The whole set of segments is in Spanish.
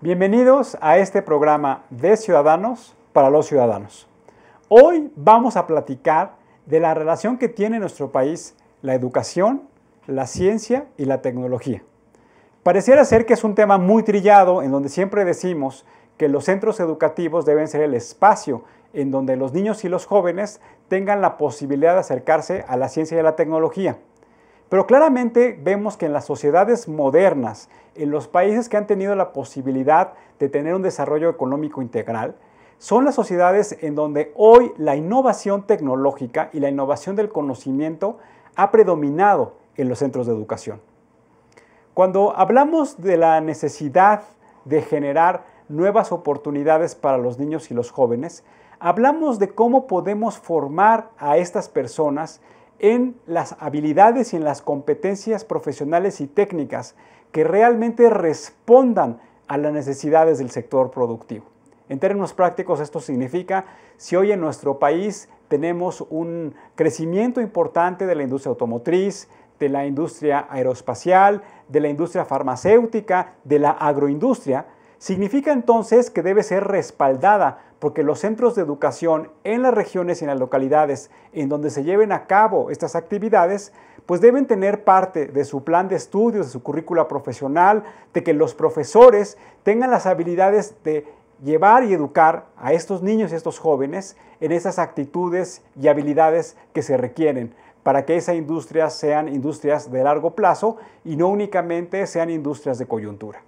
Bienvenidos a este programa de Ciudadanos para los Ciudadanos. Hoy vamos a platicar de la relación que tiene en nuestro país la educación, la ciencia y la tecnología. Pareciera ser que es un tema muy trillado en donde siempre decimos que los centros educativos deben ser el espacio en donde los niños y los jóvenes tengan la posibilidad de acercarse a la ciencia y a la tecnología. Pero claramente vemos que en las sociedades modernas, en los países que han tenido la posibilidad de tener un desarrollo económico integral, son las sociedades en donde hoy la innovación tecnológica y la innovación del conocimiento ha predominado en los centros de educación. Cuando hablamos de la necesidad de generar nuevas oportunidades para los niños y los jóvenes, hablamos de cómo podemos formar a estas personas en las habilidades y en las competencias profesionales y técnicas que realmente respondan a las necesidades del sector productivo. En términos prácticos, esto significa si hoy en nuestro país tenemos un crecimiento importante de la industria automotriz, de la industria aeroespacial, de la industria farmacéutica, de la agroindustria, significa entonces que debe ser respaldada porque los centros de educación en las regiones y en las localidades en donde se lleven a cabo estas actividades, pues deben tener parte de su plan de estudios, de su currícula profesional, de que los profesores tengan las habilidades de llevar y educar a estos niños y estos jóvenes en esas actitudes y habilidades que se requieren para que esas industrias sean industrias de largo plazo y no únicamente sean industrias de coyuntura.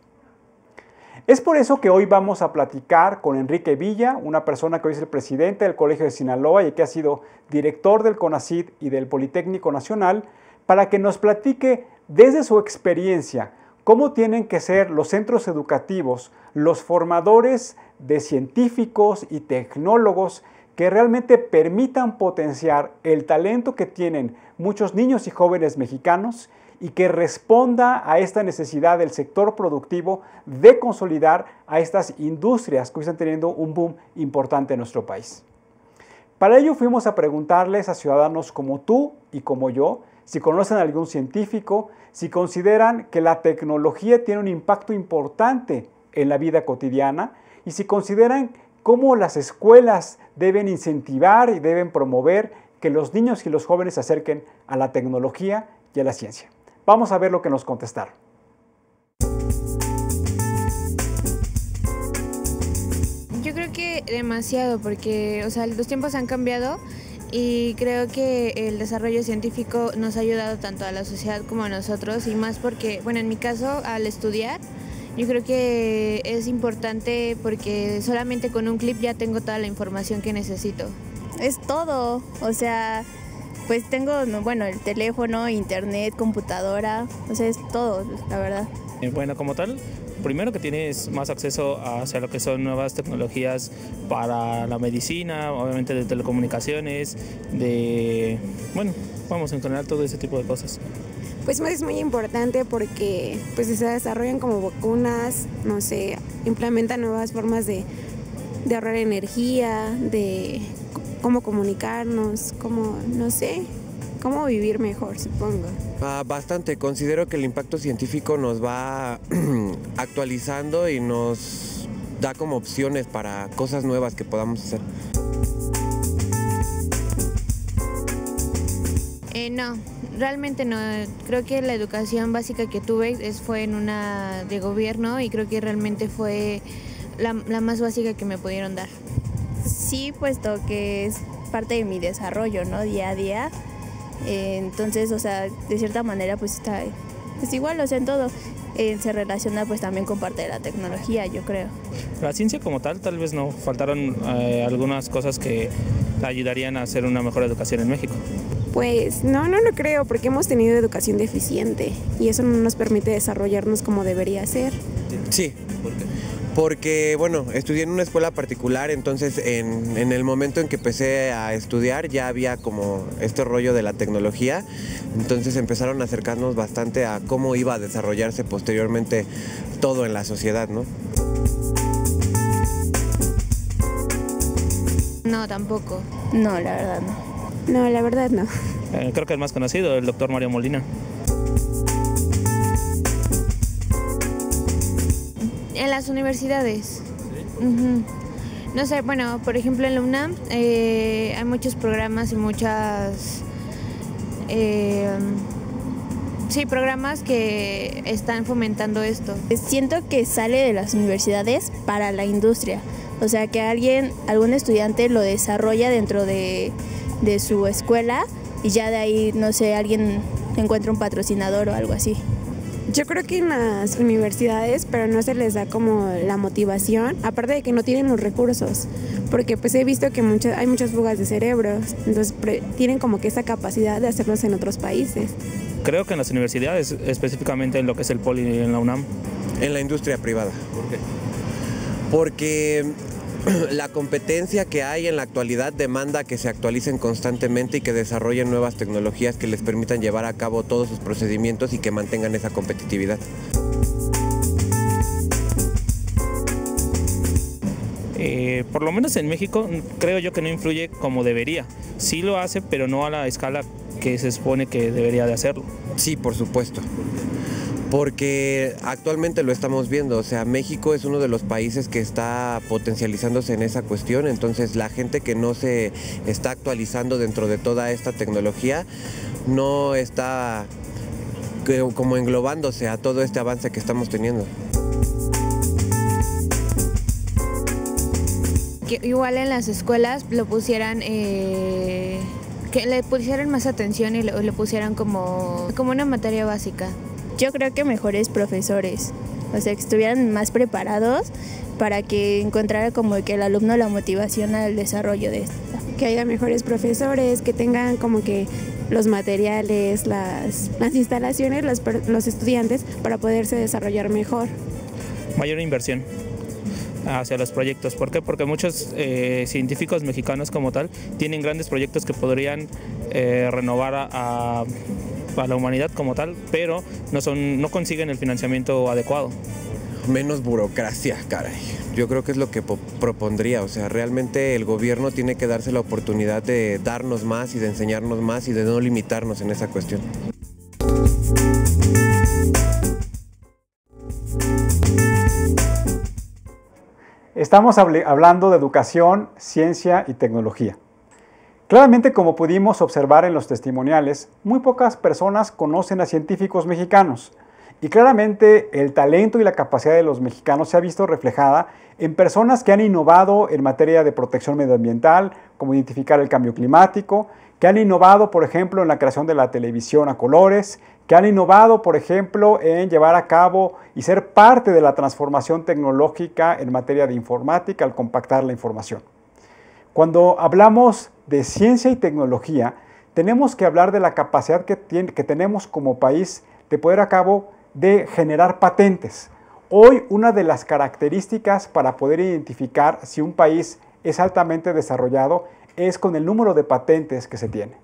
Es por eso que hoy vamos a platicar con Enrique Villa, una persona que hoy es el presidente del Colegio de Sinaloa y que ha sido director del CONACYT y del Politécnico Nacional, para que nos platique desde su experiencia cómo tienen que ser los centros educativos, los formadores de científicos y tecnólogos que realmente permitan potenciar el talento que tienen muchos niños y jóvenes mexicanos y que responda a esta necesidad del sector productivo de consolidar a estas industrias que hoy están teniendo un boom importante en nuestro país. Para ello fuimos a preguntarles a ciudadanos como tú y como yo si conocen a algún científico, si consideran que la tecnología tiene un impacto importante en la vida cotidiana y si consideran cómo las escuelas deben incentivar y deben promover que los niños y los jóvenes se acerquen a la tecnología y a la ciencia. Vamos a ver lo que nos contestaron. Yo creo que demasiado, porque los tiempos han cambiado y creo que el desarrollo científico nos ha ayudado tanto a la sociedad como a nosotros, y más porque, bueno, en mi caso, al estudiar, yo creo que es importante porque solamente con un clip ya tengo toda la información que necesito. Es todo, pues tengo, bueno, el teléfono, internet, computadora, es todo, la verdad. Bueno, como tal, primero que tienes más acceso hacia lo que son nuevas tecnologías para la medicina, obviamente de telecomunicaciones, en general todo ese tipo de cosas. Pues es muy importante porque pues se desarrollan como vacunas, implementan nuevas formas de ahorrar energía, de cómo comunicarnos, cómo vivir mejor, supongo. Bastante, considero que el impacto científico nos va actualizando y nos da como opciones para cosas nuevas que podamos hacer. No, realmente no. Creo que la educación básica que tuve fue en una de gobierno y creo que realmente fue la más básica que me pudieron dar. Sí, puesto que es parte de mi desarrollo, ¿no? Día a día. Entonces, de cierta manera, pues está igual, en todo. Se relaciona pues también con parte de la tecnología, yo creo. La ciencia como tal vez no. Faltaron algunas cosas que ayudarían a hacer una mejor educación en México. Pues no lo creo, porque hemos tenido educación deficiente y eso no nos permite desarrollarnos como debería ser. Sí. ¿Por qué? Porque, estudié en una escuela particular, entonces en el momento en que empecé a estudiar ya había como este rollo de la tecnología, entonces empezaron a acercarnos bastante a cómo iba a desarrollarse posteriormente todo en la sociedad, ¿no? No, tampoco. No, la verdad no. No, la verdad no. Creo que el más conocido, el doctor Mario Molina. En las universidades. Ujú. No sé, bueno, por ejemplo en la UNAM hay muchos programas y muchas... sí, programas que están fomentando esto. Siento que sale de las universidades para la industria. O sea, que algún estudiante lo desarrolla dentro de su escuela y ya de ahí, no sé, alguien encuentra un patrocinador o algo así. Yo creo que en las universidades, pero no se les da como la motivación, aparte de que no tienen los recursos, porque pues he visto que hay muchas fugas de cerebros, entonces tienen como que esa capacidad de hacerlos en otros países. Creo que en las universidades, específicamente en lo que es el Poli en la UNAM. En la industria privada. ¿Por qué? Porque la competencia que hay en la actualidad demanda que se actualicen constantemente y que desarrollen nuevas tecnologías que les permitan llevar a cabo todos sus procedimientos y que mantengan esa competitividad. Por lo menos en México creo yo que no influye como debería. Sí lo hace, pero no a la escala que se supone que debería de hacerlo. Sí, por supuesto. Porque actualmente lo estamos viendo, o sea, México es uno de los países que está potencializándose en esa cuestión, entonces la gente que no se está actualizando dentro de toda esta tecnología no está como englobándose a todo este avance que estamos teniendo. Que igual en las escuelas lo pusieran, que le pusieran más atención y le pusieran como una materia básica. Yo creo que mejores profesores, o sea, que estuvieran más preparados para que encontrara como que el alumno la motivación al desarrollo de esto. Que haya mejores profesores, que tengan como que los materiales, las instalaciones, los estudiantes para poderse desarrollar mejor. Mayor inversión hacia los proyectos. ¿Por qué? Porque muchos científicos mexicanos como tal tienen grandes proyectos que podrían renovar a la humanidad como tal, pero no consiguen el financiamiento adecuado. Menos burocracia, caray. Yo creo que es lo que propondría, o sea, realmente el gobierno tiene que darse la oportunidad de darnos más y de enseñarnos más y de no limitarnos en esa cuestión. Estamos hablando de educación, ciencia y tecnología. Claramente, como pudimos observar en los testimoniales, muy pocas personas conocen a científicos mexicanos y claramente el talento y la capacidad de los mexicanos se ha visto reflejada en personas que han innovado en materia de protección medioambiental, como identificar el cambio climático, que han innovado, por ejemplo, en la creación de la televisión a colores, que han innovado, por ejemplo, en llevar a cabo y ser parte de la transformación tecnológica en materia de informática al compactar la información. Cuando hablamos de ciencia y tecnología, tenemos que hablar de la capacidad que tenemos como país de poder a cabo de generar patentes. Hoy, una de las características para poder identificar si un país es altamente desarrollado es con el número de patentes que se tiene.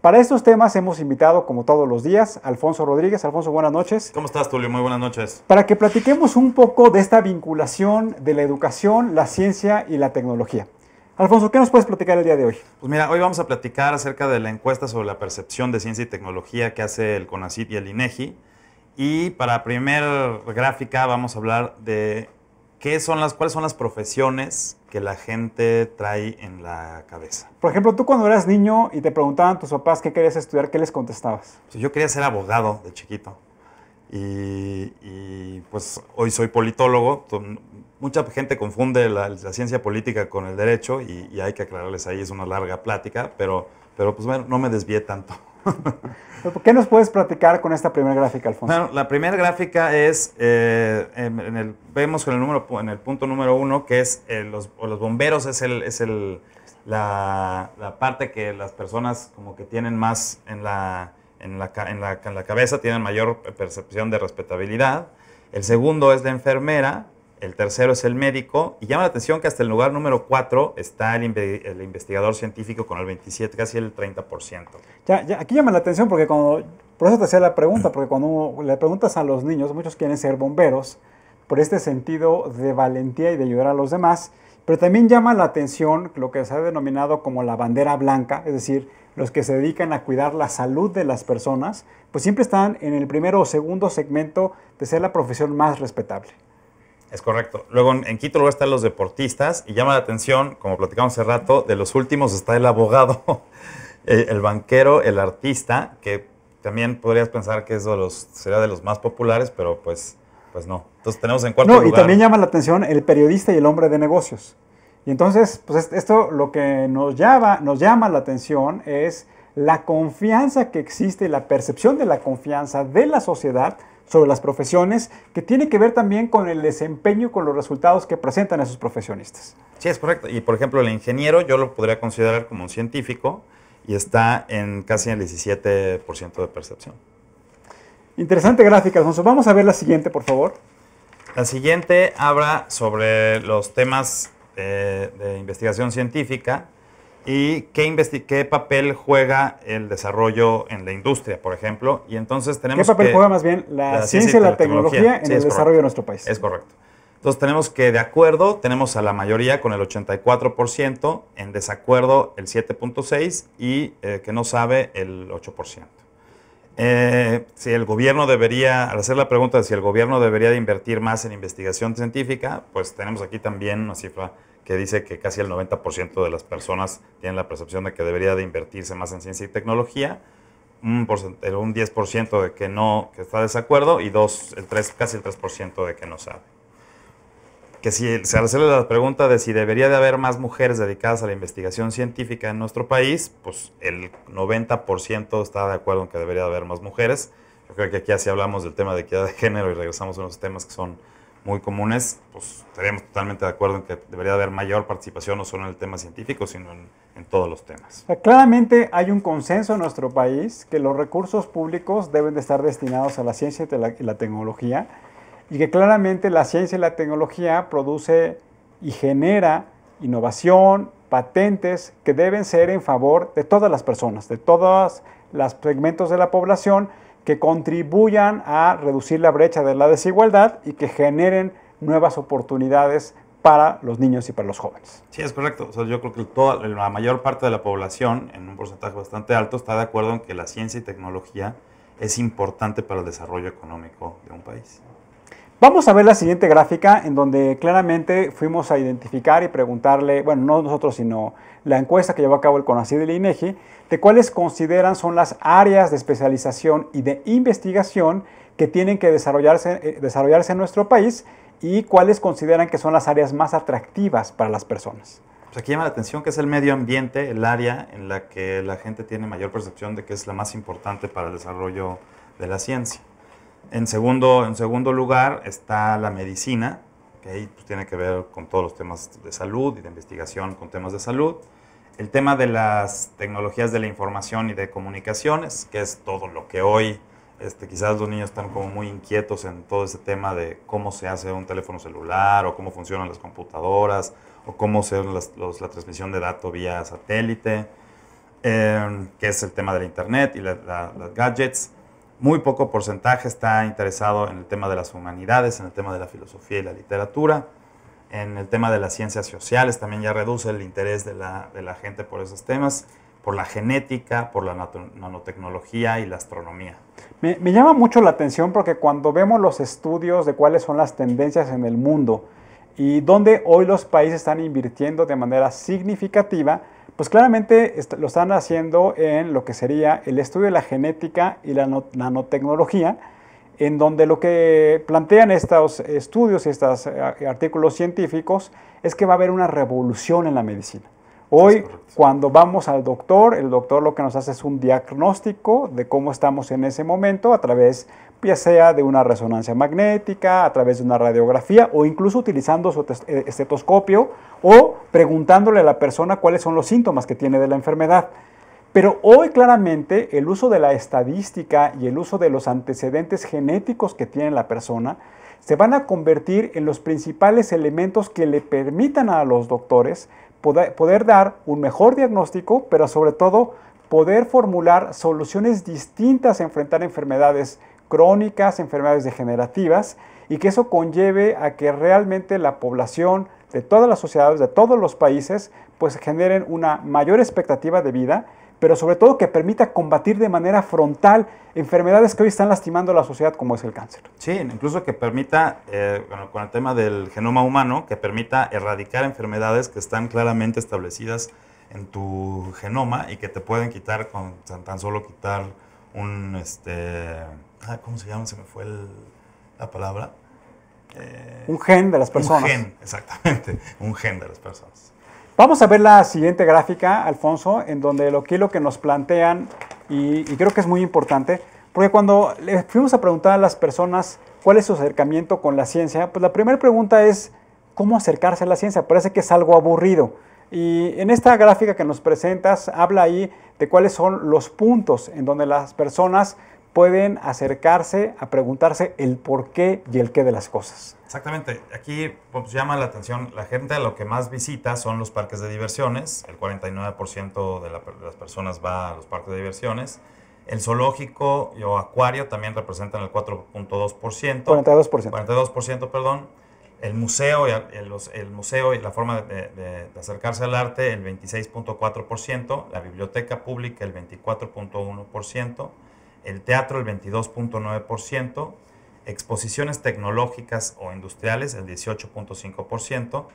Para estos temas hemos invitado, como todos los días, a Alfonso Rodríguez. Alfonso, buenas noches. ¿Cómo estás, Tulio? Muy buenas noches. Para que platiquemos un poco de esta vinculación de la educación, la ciencia y la tecnología. Alfonso, ¿qué nos puedes platicar el día de hoy? Pues mira, hoy vamos a platicar acerca de la encuesta sobre la percepción de ciencia y tecnología que hace el CONACYT y el INEGI. Y para la primera gráfica vamos a hablar de cuáles son las profesiones que la gente trae en la cabeza. Por ejemplo, tú cuando eras niño y te preguntaban tus papás qué querías estudiar, ¿qué les contestabas? Pues yo quería ser abogado de chiquito. Y pues hoy soy politólogo. Mucha gente confunde la ciencia política con el derecho y hay que aclararles ahí, es una larga plática, pero pues bueno, no me desvié tanto. ¿Qué nos puedes platicar con esta primera gráfica, Alfonso? Bueno, la primera gráfica es, vemos en el punto número 1 que es los bomberos, es la parte que las personas como que tienen más en la cabeza, tienen mayor percepción de respetabilidad. El segundo es la enfermera. El tercero es el médico, y llama la atención que hasta el lugar número 4 está el investigador científico con el 27, casi el 30%. Aquí llama la atención porque por eso te hacía la pregunta, porque cuando le preguntas a los niños, muchos quieren ser bomberos, por este sentido de valentía y de ayudar a los demás, pero también llama la atención lo que se ha denominado como la bandera blanca, es decir, los que se dedican a cuidar la salud de las personas, pues siempre están en el primero o segundo segmento de ser la profesión más respetable. Es correcto. Luego en quinto lugar están los deportistas y llama la atención, como platicamos hace rato, de los últimos está el abogado, el banquero, el artista, que también podrías pensar que sería de los más populares, pero pues no. Entonces tenemos en cuarto lugar. Y también llama la atención el periodista y el hombre de negocios. Y entonces, pues esto lo que nos llama la atención es la confianza que existe, la percepción de la confianza de la sociedad sobre las profesiones, que tiene que ver también con el desempeño, con los resultados que presentan esos profesionistas. Sí, es correcto. Y por ejemplo, el ingeniero yo lo podría considerar como un científico y está casi en el 17% de percepción. Interesante gráfica, Alfonso. Vamos a ver la siguiente, por favor. La siguiente habla sobre los temas de investigación científica y qué papel juega el desarrollo en la industria, por ejemplo. Y entonces tenemos ¿Qué papel juega más bien la ciencia y la tecnología en el desarrollo de nuestro país? Es correcto. Entonces tenemos que de acuerdo, tenemos a la mayoría con el 84%, en desacuerdo el 7.6% y que no sabe el 8%. Si el gobierno debería, al hacer la pregunta de si el gobierno debería de invertir más en investigación científica, pues tenemos aquí también una cifra que dice que casi el 90% de las personas tienen la percepción de que debería de invertirse más en ciencia y tecnología, un 10% de que no, que está de desacuerdo y casi el 3% de que no sabe. Que si al hacerle la pregunta de si debería de haber más mujeres dedicadas a la investigación científica en nuestro país, pues el 90% está de acuerdo en que debería de haber más mujeres. Yo creo que aquí así hablamos del tema de equidad de género y regresamos a unos temas que son muy comunes, pues estaríamos totalmente de acuerdo en que debería de haber mayor participación no solo en el tema científico, sino en todos los temas. Claramente hay un consenso en nuestro país que los recursos públicos deben de estar destinados a la ciencia y la tecnología, y que claramente la ciencia y la tecnología produce y genera innovación, patentes que deben ser en favor de todas las personas, de todos los segmentos de la población, que contribuyan a reducir la brecha de la desigualdad y que generen nuevas oportunidades para los niños y para los jóvenes. Sí, es correcto. O sea, yo creo que la mayor parte de la población, en un porcentaje bastante alto, está de acuerdo en que la ciencia y tecnología es importante para el desarrollo económico de un país. Vamos a ver la siguiente gráfica en donde claramente fuimos a identificar y preguntarle, bueno, no nosotros, sino la encuesta que llevó a cabo el CONACYT y el INEGI, de cuáles consideran son las áreas de especialización y de investigación que tienen que desarrollarse en nuestro país y cuáles consideran que son las áreas más atractivas para las personas. Pues aquí llama la atención que es el medio ambiente, el área en la que la gente tiene mayor percepción de que es la más importante para el desarrollo de la ciencia. En segundo lugar está la medicina, que ahí pues, tiene que ver con todos los temas de salud y de investigación con temas de salud. El tema de las tecnologías de la información y de comunicaciones, que es todo lo que hoy, quizás los niños están como muy inquietos en todo ese tema de cómo se hace un teléfono celular o cómo funcionan las computadoras o cómo se hace la transmisión de datos vía satélite, que es el tema de la internet y las gadgets. Muy poco porcentaje está interesado en el tema de las humanidades, en el tema de la filosofía y la literatura. En el tema de las ciencias sociales también ya reduce el interés de la gente por esos temas, por la genética, por la nanotecnología y la astronomía. Me llama mucho la atención porque cuando vemos los estudios de cuáles son las tendencias en el mundo y dónde hoy los países están invirtiendo de manera significativa, pues claramente lo están haciendo en lo que sería el estudio de la genética y la nanotecnología, en donde lo que plantean estos estudios y estos artículos científicos es que va a haber una revolución en la medicina. Hoy, cuando vamos al doctor, el doctor lo que nos hace es un diagnóstico de cómo estamos en ese momento a través, ya sea de una resonancia magnética, a través de una radiografía o incluso utilizando su estetoscopio o preguntándole a la persona cuáles son los síntomas que tiene de la enfermedad. Pero hoy claramente el uso de la estadística y el uso de los antecedentes genéticos que tiene la persona se van a convertir en los principales elementos que le permitan a los doctores poder dar un mejor diagnóstico, pero sobre todo poder formular soluciones distintas a enfrentar enfermedades crónicas, enfermedades degenerativas, y que eso conlleve a que realmente la población de todas las sociedades, de todos los países, pues generen una mayor expectativa de vida, pero sobre todo que permita combatir de manera frontal enfermedades que hoy están lastimando a la sociedad, como es el cáncer. Sí, incluso que permita, con el tema del genoma humano, que permita erradicar enfermedades que están claramente establecidas en tu genoma y que te pueden quitar con tan solo quitar un, ¿cómo se llama? Se me fue la palabra. Un gen de las personas. Un gen, exactamente, un gen de las personas. Vamos a ver la siguiente gráfica, Alfonso, en donde lo que nos plantean, y creo que es muy importante, porque cuando le fuimos a preguntar a las personas cuál es su acercamiento con la ciencia, pues la primera pregunta es ¿cómo acercarse a la ciencia? Parece que es algo aburrido. Y en esta gráfica que nos presentas, habla ahí de cuáles son los puntos en donde las personas pueden acercarse a preguntarse el por qué y el qué de las cosas. Exactamente. Aquí pues, llama la atención, la gente lo que más visita son los parques de diversiones. El 49% de las personas va a los parques de diversiones. El zoológico o acuario también representan el 4.2%. 42%, perdón. El museo y la forma de acercarse al arte, el 26.4%. La biblioteca pública, el 24.1%. El teatro, el 22.9%. Exposiciones tecnológicas o industriales, el 18.5%,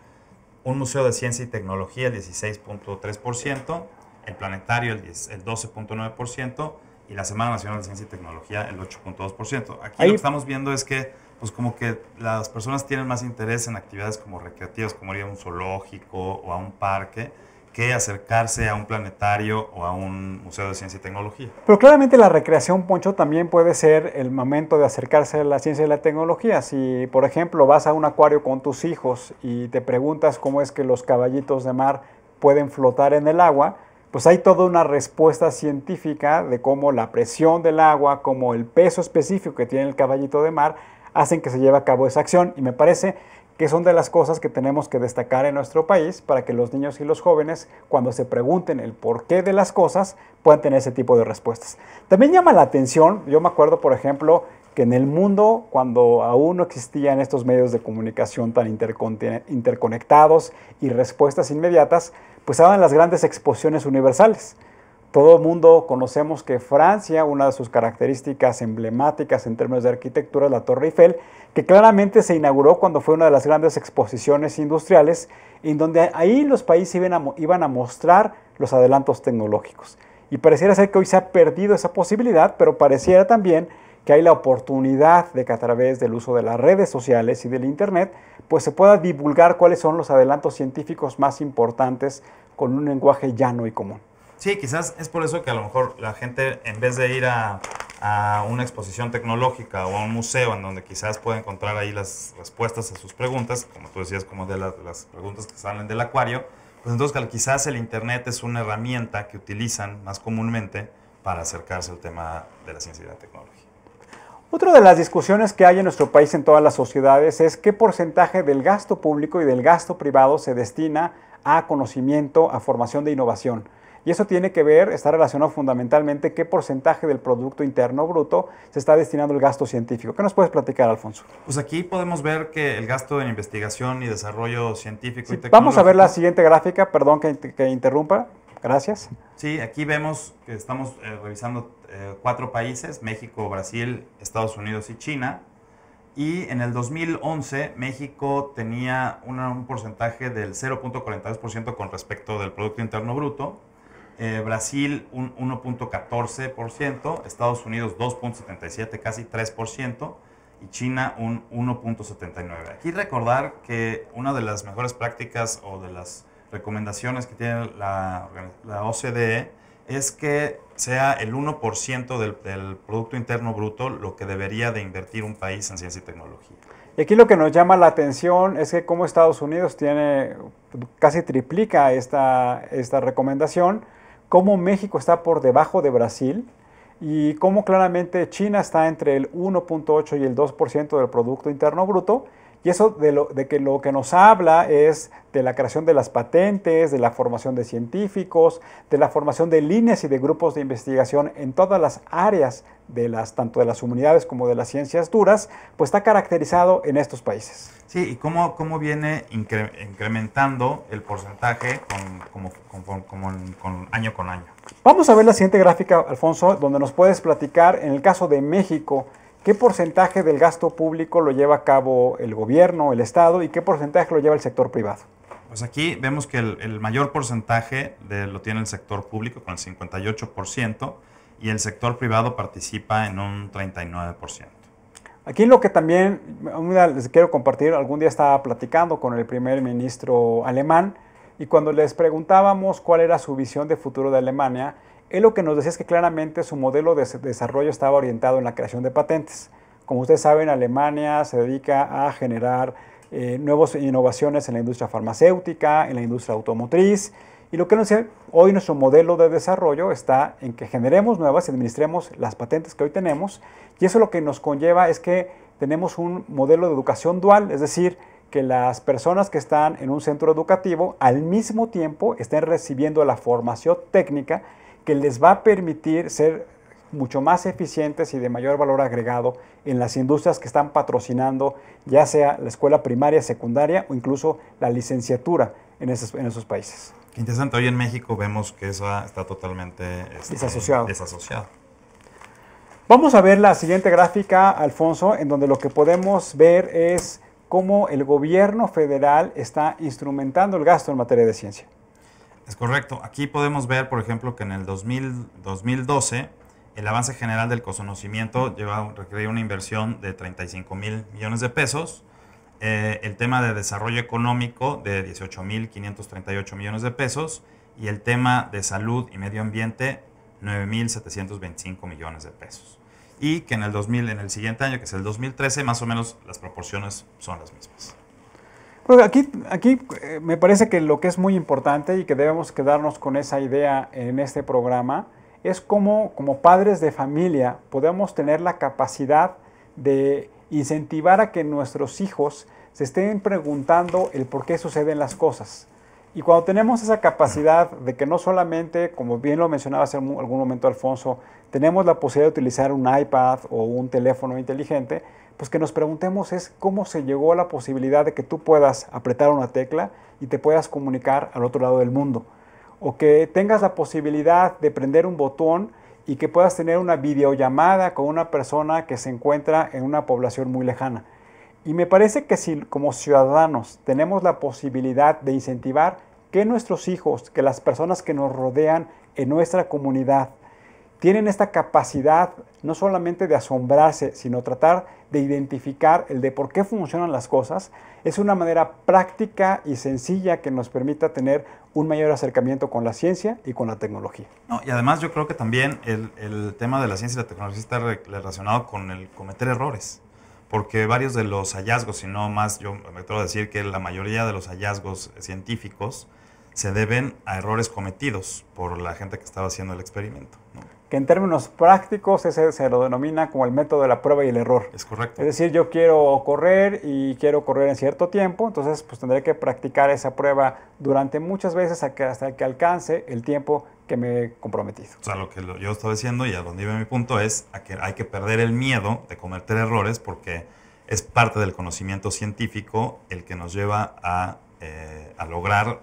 un museo de ciencia y tecnología, el 16.3%, el planetario, el 12.9%, y la Semana Nacional de Ciencia y Tecnología, el 8.2%. Aquí lo que estamos viendo es que, pues como que las personas tienen más interés en actividades como recreativas, como ir a un zoológico o a un parque, que acercarse a un planetario o a un museo de ciencia y tecnología. Pero claramente la recreación, Poncho, también puede ser el momento de acercarse a la ciencia y la tecnología. Si, por ejemplo, vas a un acuario con tus hijos y te preguntas cómo es que los caballitos de mar pueden flotar en el agua, pues hay toda una respuesta científica de cómo la presión del agua, como el peso específico que tiene el caballito de mar, hacen que se lleve a cabo esa acción. Y me parece que son de las cosas que tenemos que destacar en nuestro país para que los niños y los jóvenes, cuando se pregunten el porqué de las cosas, puedan tener ese tipo de respuestas. También llama la atención, yo me acuerdo, por ejemplo, que en el mundo, cuando aún no existían estos medios de comunicación tan interconectados y respuestas inmediatas, pues estaban las grandes exposiciones universales. Todo el mundo conocemos que Francia, una de sus características emblemáticas en términos de arquitectura es la Torre Eiffel, que claramente se inauguró cuando fue una de las grandes exposiciones industriales, en donde ahí los países iban a mostrar los adelantos tecnológicos. Y pareciera ser que hoy se ha perdido esa posibilidad, pero pareciera también que hay la oportunidad de que a través del uso de las redes sociales y del Internet, pues se pueda divulgar cuáles son los adelantos científicos más importantes con un lenguaje llano y común. Sí, quizás es por eso que a lo mejor la gente, en vez de ir a una exposición tecnológica o a un museo en donde quizás pueda encontrar ahí las respuestas a sus preguntas, como tú decías, como de las preguntas que salen del acuario, pues entonces quizás el Internet es una herramienta que utilizan más comúnmente para acercarse al tema de la ciencia y la tecnología. Otra de las discusiones que hay en nuestro país, en todas las sociedades, es qué porcentaje del gasto público y del gasto privado se destina a conocimiento, a formación de innovación. Y eso tiene que ver, está relacionado fundamentalmente qué porcentaje del Producto Interno Bruto se está destinando al gasto científico. ¿Qué nos puedes platicar, Alfonso? Pues aquí podemos ver que el gasto en investigación y desarrollo científico y tecnológico... Vamos a ver la siguiente gráfica, perdón que interrumpa. Gracias. Sí, aquí vemos que estamos revisando 4 países, México, Brasil, Estados Unidos y China. Y en el 2011 México tenía un porcentaje del 0.42% con respecto del Producto Interno Bruto. Brasil un 1.14%, Estados Unidos 2.77%, casi 3%, y China un 1.79%. Aquí recordar que una de las mejores prácticas o de las recomendaciones que tiene la OCDE es que sea el 1% del Producto Interno Bruto lo que debería de invertir un país en ciencia y tecnología. Y aquí lo que nos llama la atención es que como Estados Unidos casi triplica esta recomendación, cómo México está por debajo de Brasil y cómo claramente China está entre el 1.8 y el 2% del Producto Interno Bruto, y Y eso de que lo que nos habla es de la creación de las patentes, de la formación de científicos, de la formación de líneas y de grupos de investigación en todas las áreas tanto de las humanidades como de las ciencias duras, pues está caracterizado en estos países. Sí, y cómo viene incrementando el porcentaje con año con año. Vamos a ver la siguiente gráfica, Alfonso, donde nos puedes platicar, en el caso de México, qué porcentaje del gasto público lo lleva a cabo el gobierno, el Estado, y qué porcentaje lo lleva el sector privado. Pues aquí vemos que el mayor porcentaje lo tiene el sector público con el 58%, y el sector privado participa en un 39%. Aquí lo que también les quiero compartir, algún día estaba platicando con el primer ministro alemán, y cuando les preguntábamos cuál era su visión de futuro de Alemania, él lo que nos decía es que claramente su modelo de desarrollo estaba orientado en la creación de patentes. Como ustedes saben, Alemania se dedica a generar nuevas innovaciones en la industria farmacéutica, en la industria automotriz, y lo que nos dice, hoy nuestro modelo de desarrollo está en que generemos nuevas y administremos las patentes que hoy tenemos, y eso lo que nos conlleva es que tenemos un modelo de educación dual, es decir, que las personas que están en un centro educativo al mismo tiempo estén recibiendo la formación técnica que les va a permitir ser mucho más eficientes y de mayor valor agregado en las industrias que están patrocinando, ya sea la escuela primaria, secundaria o incluso la licenciatura en esos países. Qué interesante. Hoy en México vemos que eso está totalmente desasociado. Vamos a ver la siguiente gráfica, Alfonso, en donde lo que podemos ver es cómo el gobierno federal está instrumentando el gasto en materia de ciencia. Es correcto. Aquí podemos ver, por ejemplo, que en el 2012 el avance general del conocimiento requería una inversión de 35,000 millones de pesos. El tema de desarrollo económico de 18,538 millones de pesos. Y el tema de salud y medio ambiente, 9,725 millones de pesos. Y que en el siguiente año, que es el 2013, más o menos las proporciones son las mismas. Pero aquí me parece que lo que es muy importante y que debemos quedarnos con esa idea en este programa es cómo, como padres de familia, podemos tener la capacidad de incentivar a que nuestros hijos se estén preguntando el por qué suceden las cosas. Y cuando tenemos esa capacidad de que no solamente, como bien lo mencionaba hace algún momento Alfonso, tenemos la posibilidad de utilizar un iPad o un teléfono inteligente, pues que nos preguntemos es cómo se llegó a la posibilidad de que tú puedas apretar una tecla y te puedas comunicar al otro lado del mundo. O que tengas la posibilidad de prender un botón y que puedas tener una videollamada con una persona que se encuentra en una población muy lejana. Y me parece que si como ciudadanos tenemos la posibilidad de incentivar que nuestros hijos, que las personas que nos rodean en nuestra comunidad, tienen esta capacidad no solamente de asombrarse, sino tratar de identificar el de por qué funcionan las cosas, es una manera práctica y sencilla que nos permita tener un mayor acercamiento con la ciencia y con la tecnología. No, y además yo creo que también el tema de la ciencia y la tecnología está relacionado con el cometer errores, porque varios de los hallazgos, si no más, yo me atrevo a decir que la mayoría de los hallazgos científicos se deben a errores cometidos por la gente que estaba haciendo el experimento, ¿no? Que en términos prácticos se lo denomina como el método de la prueba y el error. Es correcto. Es decir, yo quiero correr y quiero correr en cierto tiempo, entonces pues tendré que practicar esa prueba durante muchas veces hasta que alcance el tiempo que me he comprometido. O sea, lo que yo estaba diciendo y a donde iba mi punto es a que hay que perder el miedo de cometer errores porque es parte del conocimiento científico el que nos lleva a lograr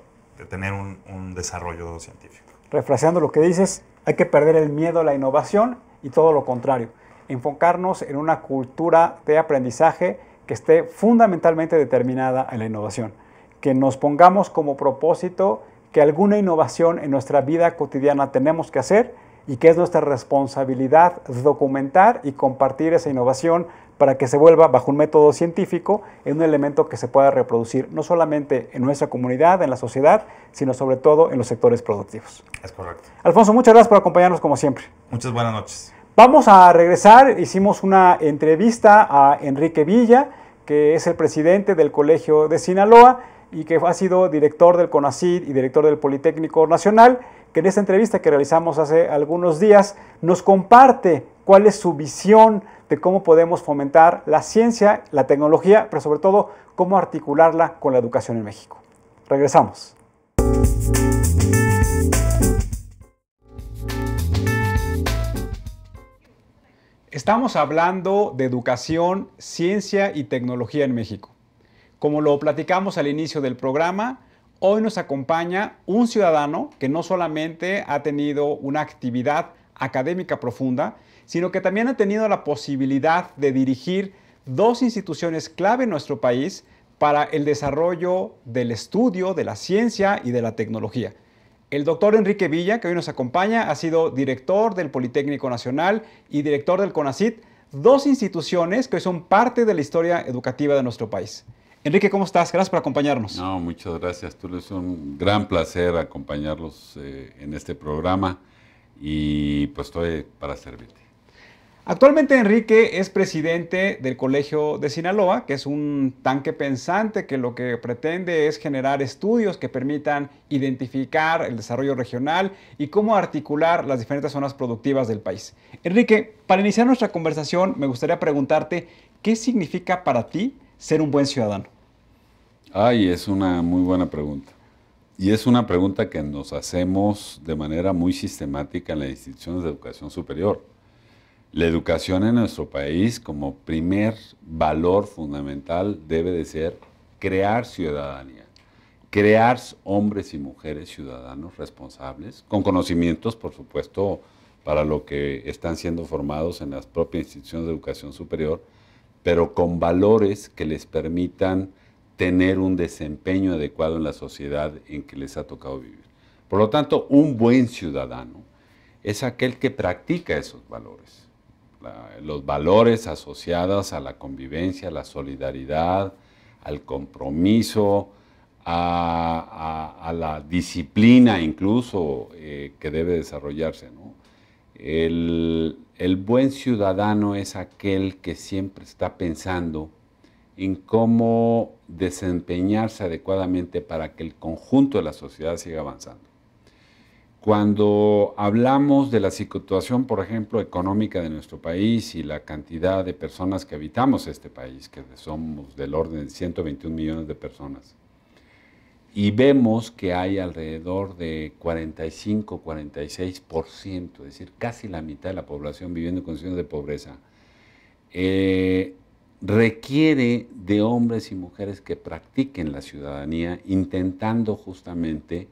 tener un desarrollo científico. Refraseando lo que dices, hay que perder el miedo a la innovación y todo lo contrario, enfocarnos en una cultura de aprendizaje que esté fundamentalmente determinada en la innovación, que nos pongamos como propósito que alguna innovación en nuestra vida cotidiana tenemos que hacer y que es nuestra responsabilidad documentar y compartir esa innovación para que se vuelva, bajo un método científico, en un elemento que se pueda reproducir no solamente en nuestra comunidad, en la sociedad, sino sobre todo en los sectores productivos. Es correcto. Alfonso, muchas gracias por acompañarnos como siempre. Muchas buenas noches. Vamos a regresar, hicimos una entrevista a Enrique Villa, que es el presidente del Colegio de Sinaloa y que ha sido director del CONACYT y director del Politécnico Nacional, que en esta entrevista que realizamos hace algunos días nos comparte cuál es su visión de cómo podemos fomentar la ciencia, la tecnología, pero sobre todo cómo articularla con la educación en México. Regresamos. Estamos hablando de educación, ciencia y tecnología en México. Como lo platicamos al inicio del programa, hoy nos acompaña un ciudadano que no solamente ha tenido una actividad académica profunda, sino que también ha tenido la posibilidad de dirigir dos instituciones clave en nuestro país para el desarrollo del estudio, de la ciencia y de la tecnología. El doctor Enrique Villa, que hoy nos acompaña, ha sido director del Politécnico Nacional y director del CONACYT, dos instituciones que hoy son parte de la historia educativa de nuestro país. Enrique, ¿cómo estás? Gracias por acompañarnos. No, muchas gracias, Tulio. Es un gran placer acompañarlos en este programa y pues estoy para servirte. Actualmente Enrique es presidente del Colegio de Sinaloa, que es un tanque pensante que lo que pretende es generar estudios que permitan identificar el desarrollo regional y cómo articular las diferentes zonas productivas del país. Enrique, para iniciar nuestra conversación me gustaría preguntarte, ¿qué significa para ti ser un buen ciudadano? Ay, es una muy buena pregunta. Y es una pregunta que nos hacemos de manera muy sistemática en las instituciones de educación superior. La educación en nuestro país, como primer valor fundamental, debe de ser crear ciudadanía. Crear hombres y mujeres ciudadanos responsables, con conocimientos, por supuesto, para lo que están siendo formados en las propias instituciones de educación superior, pero con valores que les permitan tener un desempeño adecuado en la sociedad en que les ha tocado vivir. Por lo tanto, un buen ciudadano es aquel que practica esos valores. Los valores asociados a la convivencia, a la solidaridad, al compromiso, a la disciplina incluso que debe desarrollarse, ¿no? El buen ciudadano es aquel que siempre está pensando en cómo desempeñarse adecuadamente para que el conjunto de la sociedad siga avanzando. Cuando hablamos de la situación, por ejemplo, económica de nuestro país y la cantidad de personas que habitamos este país, que somos del orden de 121 millones de personas, y vemos que hay alrededor de 45, 46%, es decir, casi la mitad de la población viviendo en condiciones de pobreza, requiere de hombres y mujeres que practiquen la ciudadanía, intentando justamente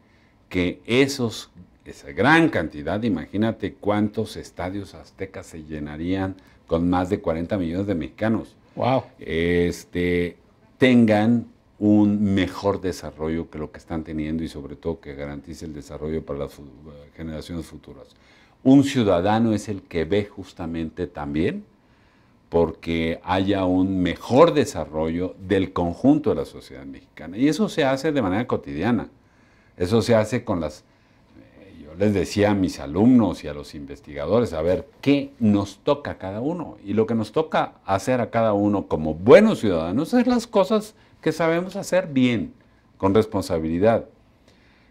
que esa gran cantidad, imagínate cuántos estadios aztecas se llenarían con más de 40 millones de mexicanos. Wow. Tengan un mejor desarrollo que lo que están teniendo y sobre todo que garantice el desarrollo para las generaciones futuras. Un ciudadano es el que ve justamente también porque haya un mejor desarrollo del conjunto de la sociedad mexicana. Y eso se hace de manera cotidiana. Eso se hace con las... Yo les decía a mis alumnos y a los investigadores, a ver, ¿qué nos toca a cada uno? Y lo que nos toca hacer a cada uno como buenos ciudadanos es las cosas que sabemos hacer bien, con responsabilidad.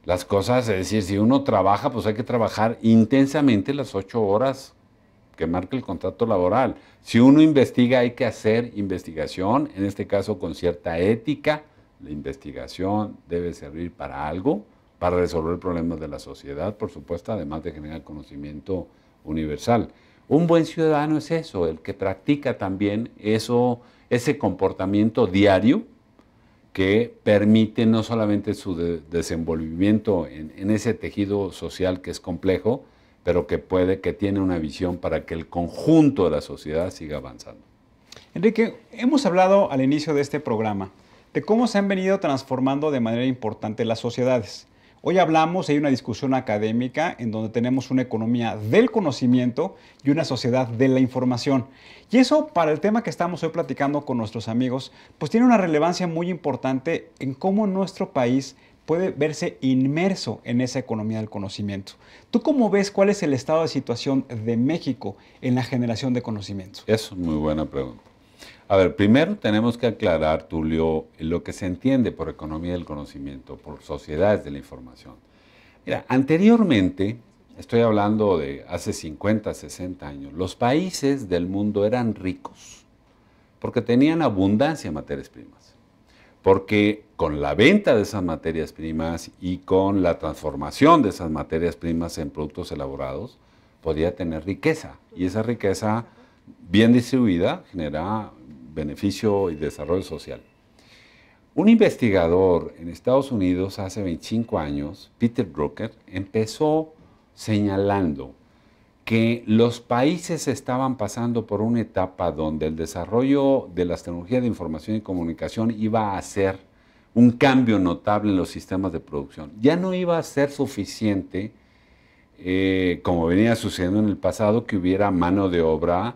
Las cosas, es decir, si uno trabaja, pues hay que trabajar intensamente las 8 horas que marca el contrato laboral. Si uno investiga, hay que hacer investigación, en este caso con cierta ética. La investigación debe servir para algo, para resolver problemas de la sociedad, por supuesto, además de generar conocimiento universal. Un buen ciudadano es eso, el que practica también ese comportamiento diario que permite no solamente su desenvolvimiento en ese tejido social que es complejo, pero que tiene una visión para que el conjunto de la sociedad siga avanzando. Enrique, hemos hablado al inicio de este programa de cómo se han venido transformando de manera importante las sociedades. Hoy hablamos, hay una discusión académica en donde tenemos una economía del conocimiento y una sociedad de la información. Y eso, para el tema que estamos hoy platicando con nuestros amigos, pues tiene una relevancia muy importante en cómo nuestro país puede verse inmerso en esa economía del conocimiento. ¿Tú cómo ves cuál es el estado de situación de México en la generación de conocimiento? Es muy buena pregunta. A ver, primero tenemos que aclarar, Tulio, lo que se entiende por economía del conocimiento, por sociedades de la información. Mira, anteriormente estoy hablando de hace 50, 60 años, los países del mundo eran ricos porque tenían abundancia de materias primas. Porque con la venta de esas materias primas y con la transformación de esas materias primas en productos elaborados, podía tener riqueza. Y esa riqueza bien distribuida genera beneficio y desarrollo social. Un investigador en Estados Unidos hace 25 años, Peter Drucker, empezó señalando que los países estaban pasando por una etapa donde el desarrollo de las tecnologías de información y comunicación iba a ser un cambio notable en los sistemas de producción. Ya no iba a ser suficiente, como venía sucediendo en el pasado, que hubiera mano de obra,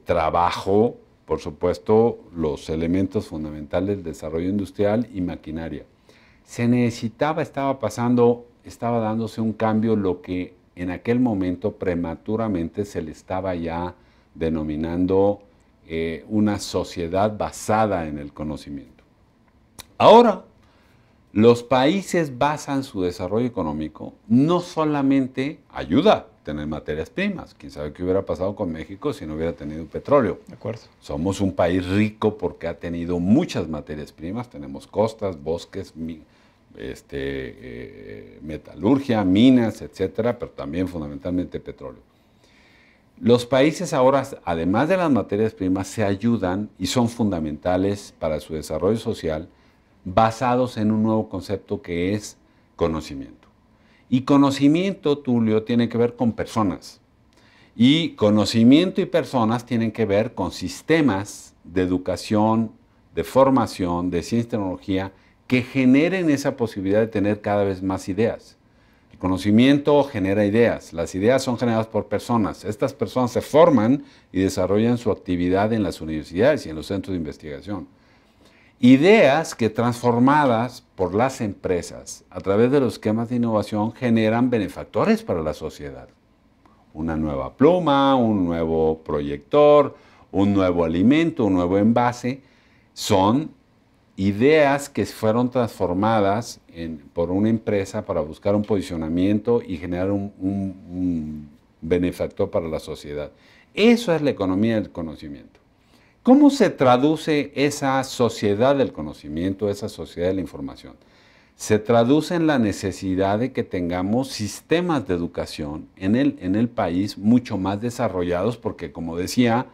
trabajo, por supuesto, los elementos fundamentales del desarrollo industrial y maquinaria. Se necesitaba, estaba dándose un cambio, lo que en aquel momento prematuramente se le estaba ya denominando una sociedad basada en el conocimiento. Ahora, los países basan su desarrollo económico no solamente ayuda a tener materias primas. Quién sabe qué hubiera pasado con México si no hubiera tenido petróleo. De acuerdo. Somos un país rico porque ha tenido muchas materias primas. Tenemos costas, bosques, metalurgia, minas, etcétera, pero también fundamentalmente petróleo. Los países ahora, además de las materias primas, se ayudan y son fundamentales para su desarrollo social, basados en un nuevo concepto que es conocimiento. Y conocimiento, Tulio, tiene que ver con personas. Y conocimiento y personas tienen que ver con sistemas de educación, de formación, de ciencia y tecnología, que generen esa posibilidad de tener cada vez más ideas. El conocimiento genera ideas. Las ideas son generadas por personas. Estas personas se forman y desarrollan su actividad en las universidades y en los centros de investigación. Ideas que transformadas por las empresas a través de los esquemas de innovación generan benefactores para la sociedad. Una nueva pluma, un nuevo proyector, un nuevo alimento, un nuevo envase, son ideas que fueron transformadas por una empresa para buscar un posicionamiento y generar un benefactor para la sociedad. Eso es la economía del conocimiento. ¿Cómo se traduce esa sociedad del conocimiento, esa sociedad de la información? Se traduce en la necesidad de que tengamos sistemas de educación en el país mucho más desarrollados porque, como decía,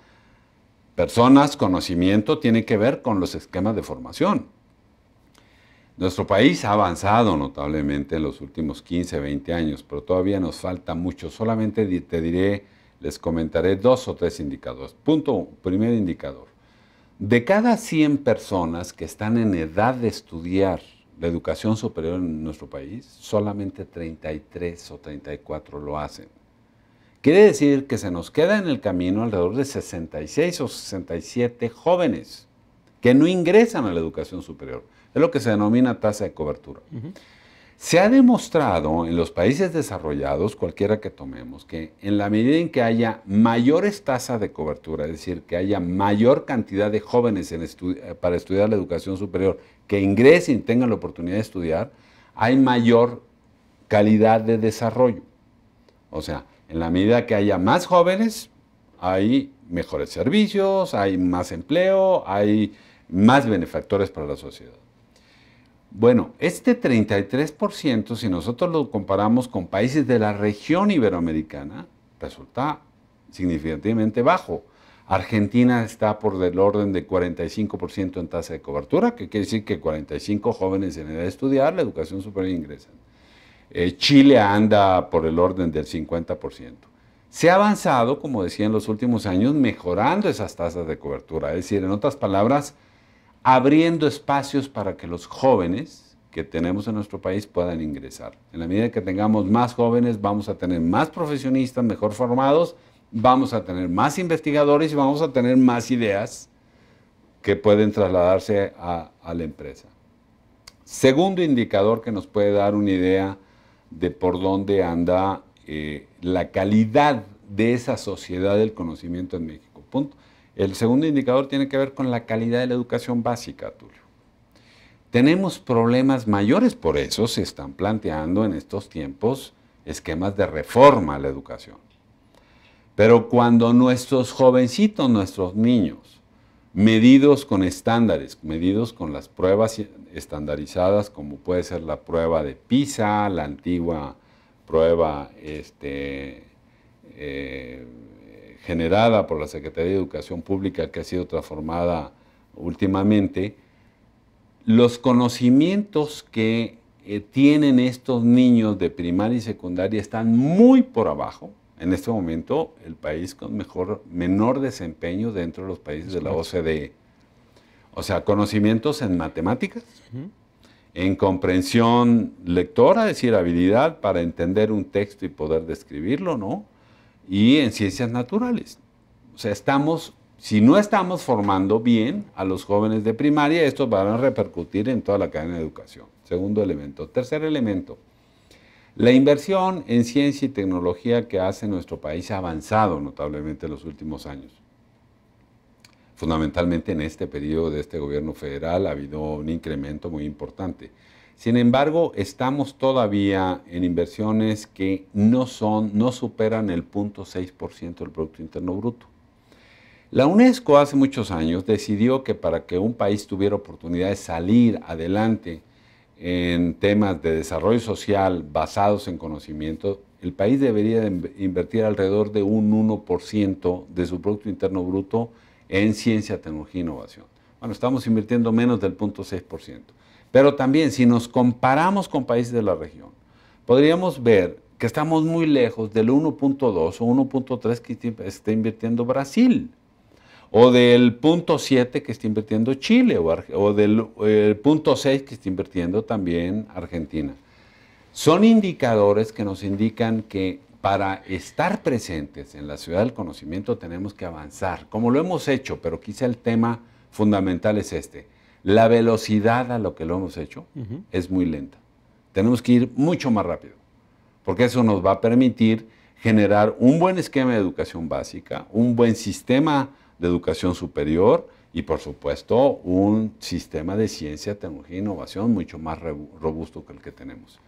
personas, conocimiento, tiene que ver con los esquemas de formación. Nuestro país ha avanzado notablemente en los últimos 15, 20 años, pero todavía nos falta mucho. Solamente les comentaré 2 o 3 indicadores. Primer indicador. De cada 100 personas que están en edad de estudiar la educación superior en nuestro país, solamente 33 o 34 lo hacen. Quiere decir que se nos queda en el camino alrededor de 66 o 67 jóvenes que no ingresan a la educación superior. Es lo que se denomina tasa de cobertura. Se ha demostrado en los países desarrollados, cualquiera que tomemos, que en la medida en que haya mayores tasas de cobertura, es decir, que haya mayor cantidad de jóvenes para estudiar la educación superior, que ingresen y tengan la oportunidad de estudiar, hay mayor calidad de desarrollo. O sea, en la medida que haya más jóvenes, hay mejores servicios, hay más empleo, hay más benefactores para la sociedad. Bueno, este 33%, si nosotros lo comparamos con países de la región iberoamericana, resulta significativamente bajo. Argentina está por del orden de 45% en tasa de cobertura, que quiere decir que 45 jóvenes en edad de estudiar la educación superior ingresan. Chile anda por el orden del 50%. Se ha avanzado, como decía, en los últimos años, mejorando esas tasas de cobertura. Es decir, en otras palabras, abriendo espacios para que los jóvenes que tenemos en nuestro país puedan ingresar. En la medida que tengamos más jóvenes, vamos a tener más profesionistas mejor formados, vamos a tener más investigadores y vamos a tener más ideas que pueden trasladarse a la empresa. Segundo indicador que nos puede dar una idea de por dónde anda la calidad de esa sociedad del conocimiento en México. Punto. El segundo indicador tiene que ver con la calidad de la educación básica, Tulio. Tenemos problemas mayores, por eso se están planteando en estos tiempos esquemas de reforma a la educación. Pero cuando nuestros jovencitos, nuestros niños, medidos con estándares, medidos con las pruebas estandarizadas, como puede ser la prueba de PISA, la antigua prueba generada por la Secretaría de Educación Pública, que ha sido transformada últimamente, los conocimientos que tienen estos niños de primaria y secundaria están muy por abajo. En este momento, el país con menor desempeño dentro de los países de la OCDE. O sea, conocimientos en matemáticas, en comprensión lectora, es decir, habilidad para entender un texto y poder describirlo, ¿no? Y en ciencias naturales. O sea, si no estamos formando bien a los jóvenes de primaria, estos van a repercutir en toda la cadena de educación. Segundo elemento. Tercer elemento. La inversión en ciencia y tecnología que hace nuestro país ha avanzado notablemente en los últimos años. Fundamentalmente en este periodo de este gobierno federal ha habido un incremento muy importante. Sin embargo, estamos todavía en inversiones que no superan el 0.6% del Producto Interno Bruto. La UNESCO hace muchos años decidió que para que un país tuviera oportunidad de salir adelante en temas de desarrollo social basados en conocimiento, el país debería de invertir alrededor de un 1% de su Producto Interno Bruto en ciencia, tecnología e innovación. Bueno, estamos invirtiendo menos del 0.6%. Pero también, si nos comparamos con países de la región, podríamos ver que estamos muy lejos del 1.2 o 1.3 que está invirtiendo Brasil, o del 0.7 que está invirtiendo Chile, o del 0.6 que está invirtiendo también Argentina. Son indicadores que nos indican que para estar presentes en la ciudad del conocimiento tenemos que avanzar, como lo hemos hecho, pero quizá el tema fundamental es este. La velocidad a lo que lo hemos hecho es muy lenta. Tenemos que ir mucho más rápido, porque eso nos va a permitir generar un buen esquema de educación básica, un buen sistema de educación superior y, por supuesto, un sistema de ciencia, tecnología e innovación mucho más robusto que el que tenemos.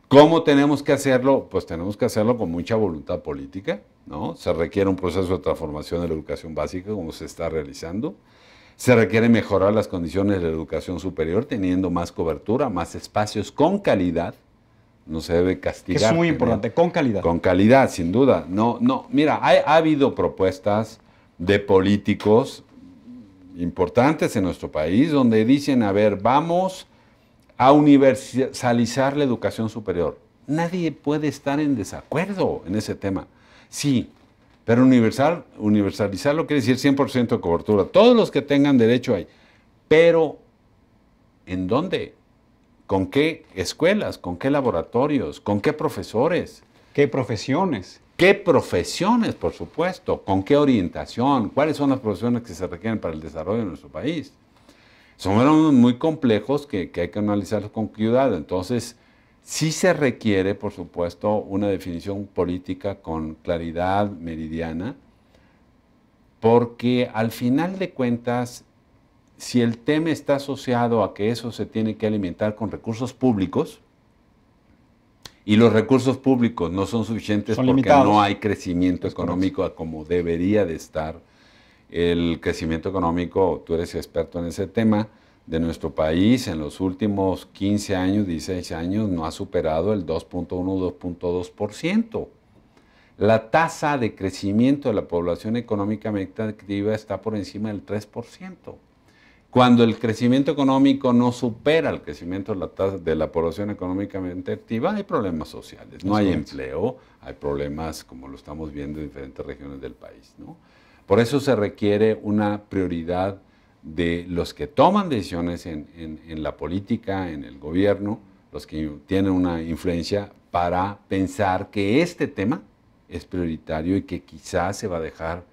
¿Cómo tenemos que hacerlo? Pues tenemos que hacerlo con mucha voluntad política, ¿no? Se requiere un proceso de transformación de la educación básica, como se está realizando. Se requiere mejorar las condiciones de la educación superior, teniendo más cobertura, más espacios con calidad. No se debe castigar. Que es muy importante, con calidad. Con calidad, sin duda. Mira, ha habido propuestas de políticos importantes en nuestro país donde dicen, a ver, vamos a universalizar la educación superior. Nadie puede estar en desacuerdo en ese tema. Sí, pero universalizarlo quiere decir 100% de cobertura. Todos los que tengan derecho ahí. Pero, ¿en dónde? ¿Con qué escuelas? ¿Con qué laboratorios? ¿Con qué profesores? ¿Qué profesiones? ¿Qué profesiones, por supuesto? ¿Con qué orientación? ¿Cuáles son las profesiones que se requieren para el desarrollo de nuestro país? Son fenómenos muy complejos que hay que analizarlos con cuidado. Entonces, sí se requiere, por supuesto, una definición política con claridad meridiana, porque al final de cuentas, si el tema está asociado a que eso se tiene que alimentar con recursos públicos, y los recursos públicos no son suficientes porque limitados. No hay crecimiento económico como debería de estar. El crecimiento económico, tú eres experto en ese tema, de nuestro país en los últimos 15 años, 16 años, no ha superado el 2.1, 2.2%. La tasa de crecimiento de la población económicamente activa está por encima del 3%. Cuando el crecimiento económico no supera el crecimiento de la población económicamente activa, hay problemas sociales. No hay empleo, hay problemas como lo estamos viendo en diferentes regiones del país, ¿no? Por eso se requiere una prioridad de los que toman decisiones en la política, en el gobierno, los que tienen una influencia, para pensar que este tema es prioritario y que quizás se va a dejar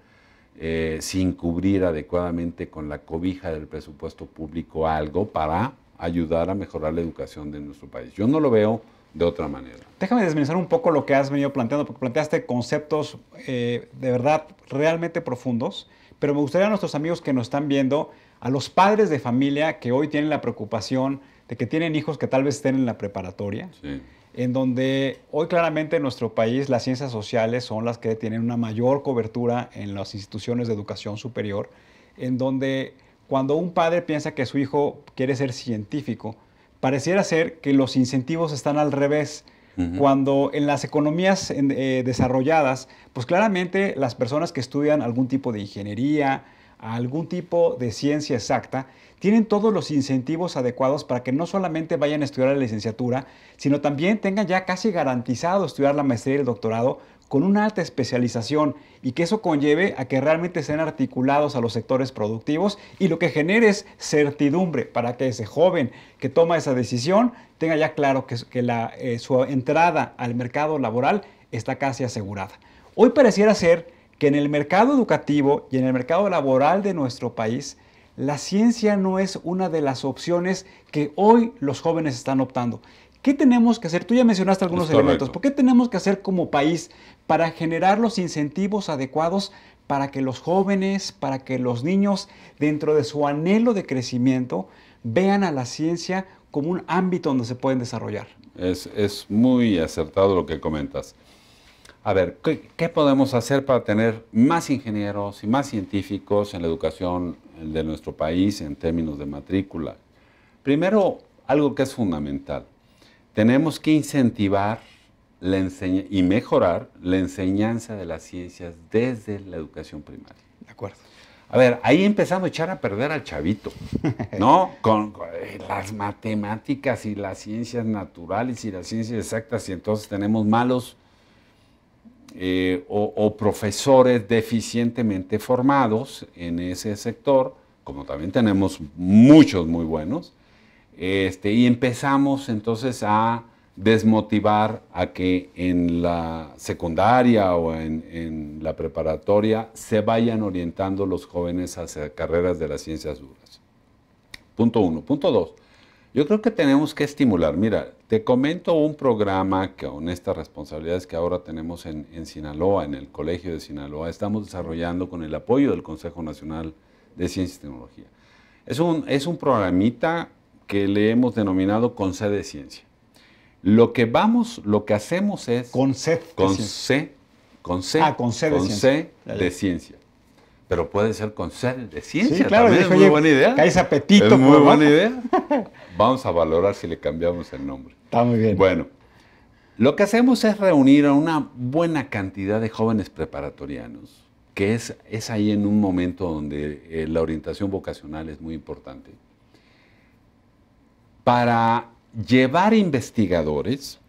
sin cubrir adecuadamente con la cobija del presupuesto público algo para ayudar a mejorar la educación de nuestro país. Yo no lo veo de otra manera. Déjame desmenuzar un poco lo que has venido planteando, porque planteaste conceptos de verdad realmente profundos, pero me gustaría a nuestros amigos que nos están viendo, a los padres de familia que hoy tienen la preocupación de que tienen hijos que tal vez estén en la preparatoria, Sí. en donde hoy claramente en nuestro país las ciencias sociales son las que tienen una mayor cobertura en las instituciones de educación superior, en donde cuando un padre piensa que su hijo quiere ser científico, pareciera ser que los incentivos están al revés. Cuando en las economías desarrolladas, pues claramente las personas que estudian algún tipo de ingeniería, algún tipo de ciencia exacta, tienen todos los incentivos adecuados para que no solamente vayan a estudiar la licenciatura, sino también tengan ya casi garantizado estudiar la maestría y el doctorado con una alta especialización y que eso conlleve a que realmente sean articulados a los sectores productivos y lo que genere es certidumbre para que ese joven que toma esa decisión tenga ya claro que su entrada al mercado laboral está casi asegurada. Hoy pareciera ser que en el mercado educativo y en el mercado laboral de nuestro país, la ciencia no es una de las opciones que hoy los jóvenes están optando. ¿Qué tenemos que hacer? Tú ya mencionaste algunos elementos. ¿Por qué tenemos que hacer como país para generar los incentivos adecuados para que los jóvenes, para que los niños, dentro de su anhelo de crecimiento, vean a la ciencia como un ámbito donde se pueden desarrollar? Es muy acertado lo que comentas. A ver, ¿qué podemos hacer para tener más ingenieros y más científicos en la educación de nuestro país en términos de matrícula? Primero, algo que es fundamental. Tenemos que incentivar y mejorar la enseñanza de las ciencias desde la educación primaria. De acuerdo. A ver, ahí empezamos a echar a perder al chavito, ¿no? Con las matemáticas y las ciencias naturales y las ciencias exactas, y entonces tenemos malos o profesores deficientemente formados en ese sector, como también tenemos muchos muy buenos, y empezamos entonces a desmotivar a que en la secundaria o en la preparatoria se vayan orientando los jóvenes hacia carreras de las ciencias duras. Punto uno. Punto dos. Yo creo que tenemos que estimular. Mira, te comento un programa que con estas responsabilidades que ahora tenemos en Sinaloa, en el Colegio de Sinaloa, estamos desarrollando con el apoyo del Consejo Nacional de Ciencia y Tecnología. Es un programita que le hemos denominado Con C de Ciencia. Lo que hacemos es... Con C de ciencia. Pero puede ser con C de ciencia. Sí, claro. También es muy buena idea. Cae ese apetito. Es muy buena idea. Vamos a valorar si le cambiamos el nombre. Está muy bien. Bueno, lo que hacemos es reunir a una buena cantidad de jóvenes preparatorianos, que es ahí en un momento donde la orientación vocacional es muy importante, para llevar investigadores,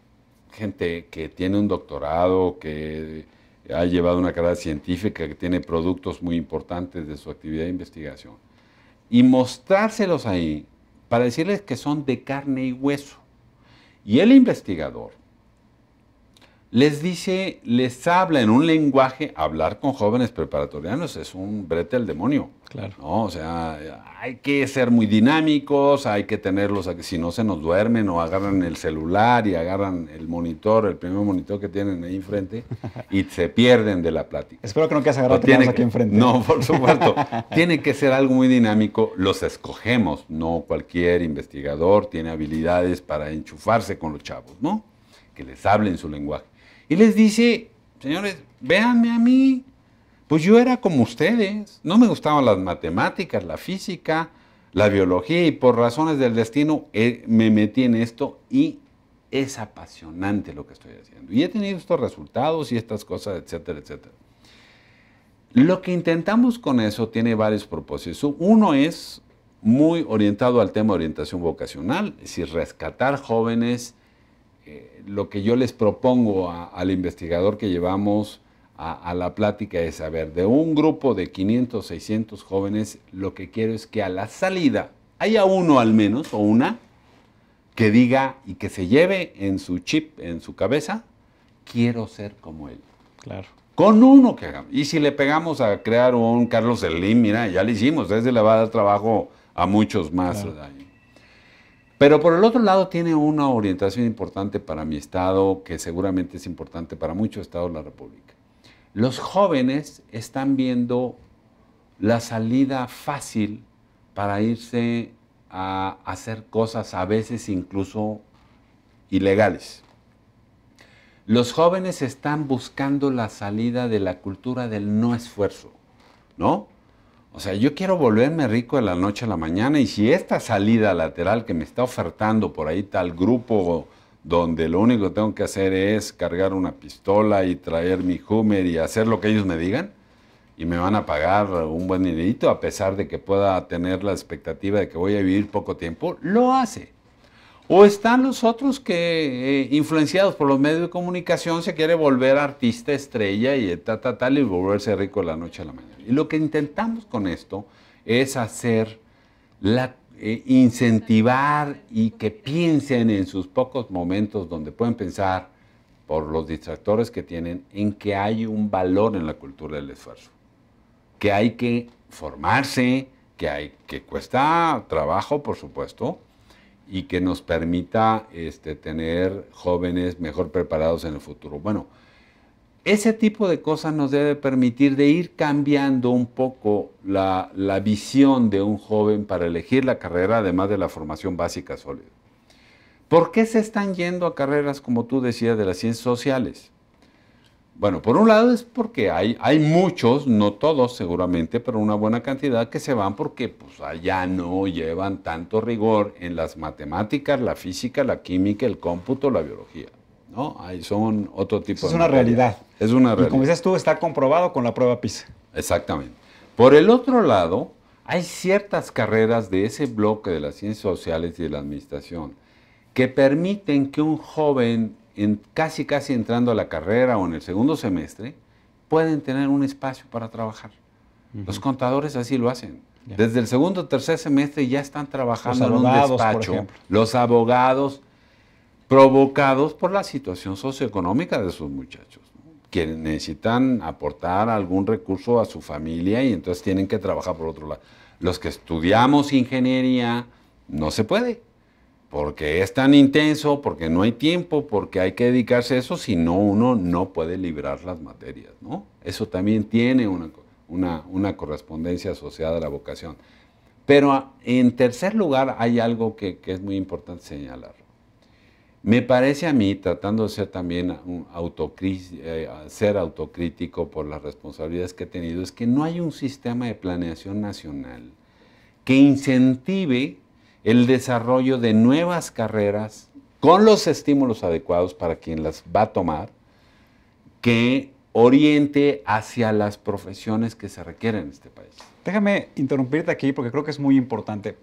gente que tiene un doctorado, que ha llevado una carrera científica, que tiene productos muy importantes de su actividad de investigación, y mostrárselos ahí para decirles que son de carne y hueso. Y el investigador les habla en un lenguaje. Hablar con jóvenes preparatorianos es un brete al demonio. Claro. ¿No? O sea, hay que ser muy dinámicos, hay que tenerlos, si no se nos duermen o agarran el celular y agarran el monitor, el primer monitor que tienen ahí enfrente, y se pierden de la plática. Espero que no quieras agarrarte aquí enfrente. No, por supuesto. Tiene que ser algo muy dinámico. Los escogemos, no cualquier investigador tiene habilidades para enchufarse con los chavos, ¿no? Que les hablen su lenguaje. Y les dice, señores, véanme a mí, pues yo era como ustedes, no me gustaban las matemáticas, la física, la biología, y por razones del destino me metí en esto y es apasionante lo que estoy haciendo. Y he tenido estos resultados y estas cosas, etcétera, etcétera. Lo que intentamos con eso tiene varios propósitos. Uno es muy orientado al tema de orientación vocacional, es decir, rescatar jóvenes. Lo que yo les propongo al investigador que llevamos a la plática es, a ver, de un grupo de 500, 600 jóvenes, lo que quiero es que a la salida haya uno al menos, o una, que diga y que se lleve en su chip, en su cabeza, quiero ser como él. Claro. Con uno que hagamos. Y si le pegamos a crear un Carlos Slim, mira, ya le hicimos, desde le va a dar trabajo a muchos más. Claro. Pero por el otro lado tiene una orientación importante para mi estado, que seguramente es importante para muchos estados de la República. Los jóvenes están viendo la salida fácil para irse a hacer cosas a veces incluso ilegales. Los jóvenes están buscando la salida de la cultura del no esfuerzo, ¿no? O sea, yo quiero volverme rico de la noche a la mañana y si esta salida lateral que me está ofertando por ahí tal grupo donde lo único que tengo que hacer es cargar una pistola y traer mi Hummer y hacer lo que ellos me digan y me van a pagar un buen dinerito a pesar de que pueda tener la expectativa de que voy a vivir poco tiempo, lo hace. O están los otros que, influenciados por los medios de comunicación, se quiere volver artista estrella y tal y volverse rico de la noche a la mañana. Y lo que intentamos con esto es hacer, incentivar y que piensen en sus pocos momentos donde pueden pensar, por los distractores que tienen, en que hay un valor en la cultura del esfuerzo. Que hay que formarse, que cuesta trabajo, por supuesto, y que nos permita tener jóvenes mejor preparados en el futuro. Bueno, ese tipo de cosas nos debe permitir de ir cambiando un poco la visión de un joven para elegir la carrera, además de la formación básica sólida. ¿Por qué se están yendo a carreras, como tú decías, de las ciencias sociales? Bueno, por un lado es porque hay muchos, no todos seguramente, pero una buena cantidad que se van porque pues, allá no llevan tanto rigor en las matemáticas, la física, la química, el cómputo, la biología, ¿no? Ahí son otro tipo de... Es una realidad. Es una realidad. Y como dices tú, está comprobado con la prueba PISA. Exactamente. Por el otro lado, hay ciertas carreras de ese bloque de las ciencias sociales y de la administración que permiten que un joven casi entrando a la carrera o en el segundo semestre, pueden tener un espacio para trabajar. Los contadores así lo hacen. Desde el segundo o tercer semestre ya están trabajando en un despacho. Los abogados, provocados por la situación socioeconómica de sus muchachos, ¿no? Que necesitan aportar algún recurso a su familia y entonces tienen que trabajar por otro lado. Los que estudiamos ingeniería, no se puede. Porque es tan intenso, porque no hay tiempo, porque hay que dedicarse a eso, si no, uno no puede librar las materias, ¿no? Eso también tiene una correspondencia asociada a la vocación. Pero en tercer lugar hay algo que es muy importante señalar. Me parece a mí, tratando de ser también ser autocrítico por las responsabilidades que he tenido, es que no hay un sistema de planeación nacional que incentive el desarrollo de nuevas carreras con los estímulos adecuados para quien las va a tomar, que oriente hacia las profesiones que se requieren en este país. Déjame interrumpirte aquí porque creo que es muy importante.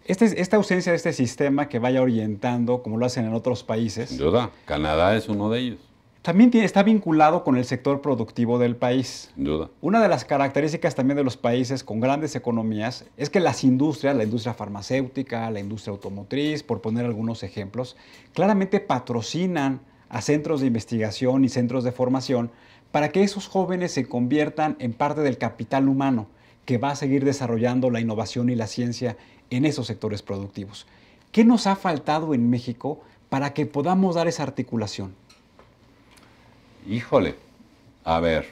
Esta ausencia de este sistema que vaya orientando, como lo hacen en otros países. Sin duda, Canadá es uno de ellos. También está vinculado con el sector productivo del país. Sin duda. Una de las características también de los países con grandes economías es que las industrias, la industria farmacéutica, la industria automotriz, por poner algunos ejemplos, claramente patrocinan a centros de investigación y centros de formación para que esos jóvenes se conviertan en parte del capital humano que va a seguir desarrollando la innovación y la ciencia en esos sectores productivos. ¿Qué nos ha faltado en México para que podamos dar esa articulación? Híjole, a ver,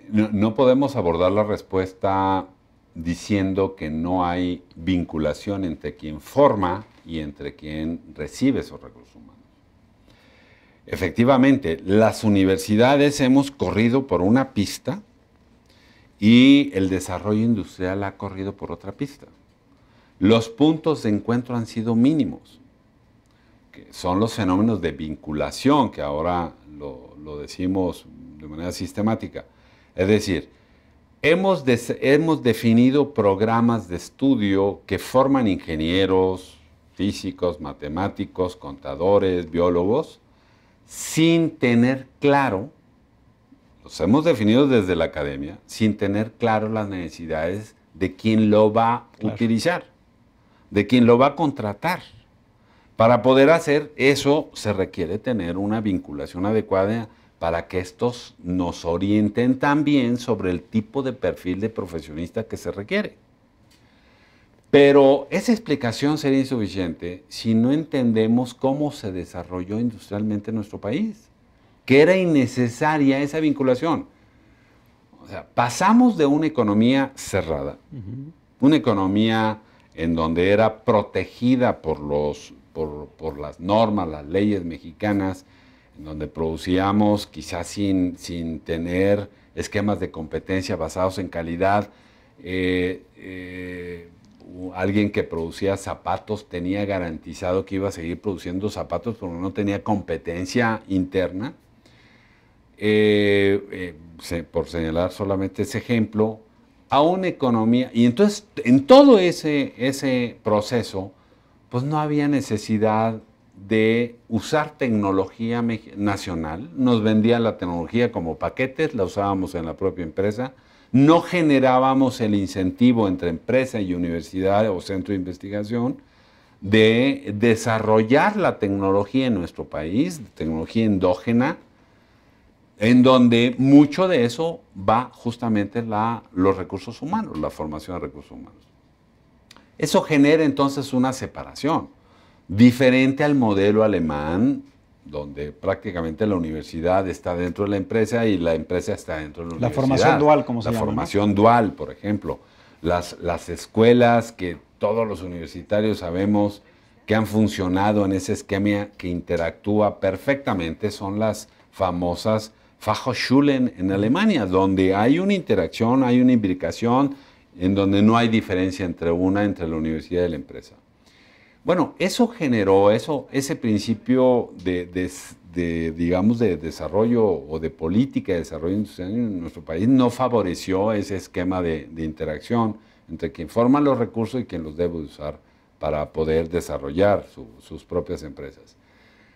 no podemos abordar la respuesta diciendo que no hay vinculación entre quien forma y entre quien recibe esos recursos humanos. Efectivamente, las universidades hemos corrido por una pista y el desarrollo industrial ha corrido por otra pista. Los puntos de encuentro han sido mínimos, que son los fenómenos de vinculación, que ahora lo decimos de manera sistemática. Es decir, hemos definido programas de estudio que forman ingenieros, físicos, matemáticos, contadores, biólogos, sin tener claro, los hemos definido desde la academia, sin tener claro las necesidades de quien lo va a utilizar, de quien lo va a contratar. Para poder hacer eso se requiere tener una vinculación adecuada para que estos nos orienten también sobre el tipo de perfil de profesionista que se requiere. Pero esa explicación sería insuficiente si no entendemos cómo se desarrolló industrialmente nuestro país, que era innecesaria esa vinculación. O sea, pasamos de una economía cerrada, una economía en donde era protegida por las normas, las leyes mexicanas, en donde producíamos quizás sin tener esquemas de competencia basados en calidad. Alguien que producía zapatos tenía garantizado que iba a seguir produciendo zapatos porque no tenía competencia interna. Por señalar solamente ese ejemplo, a una economía, y entonces en todo ese proceso, pues no había necesidad de usar tecnología nacional. Nos vendían la tecnología como paquetes, la usábamos en la propia empresa, no generábamos el incentivo entre empresa y universidad o centro de investigación de desarrollar la tecnología en nuestro país, tecnología endógena, en donde mucho de eso va justamente los recursos humanos, la formación de recursos humanos. Eso genera entonces una separación, diferente al modelo alemán, donde prácticamente la universidad está dentro de la empresa y la empresa está dentro de la universidad. La formación dual, como se llama. La formación dual, por ejemplo. Las escuelas que todos los universitarios sabemos que han funcionado en ese esquema que interactúa perfectamente son las famosas Fachhochschulen en Alemania, donde hay una interacción, hay una imbricación, en donde no hay diferencia entre la universidad y la empresa. Bueno, eso generó, ese principio digamos, de desarrollo o de política de desarrollo industrial en nuestro país no favoreció ese esquema de interacción entre quien forma los recursos y quien los debe usar para poder desarrollar sus propias empresas.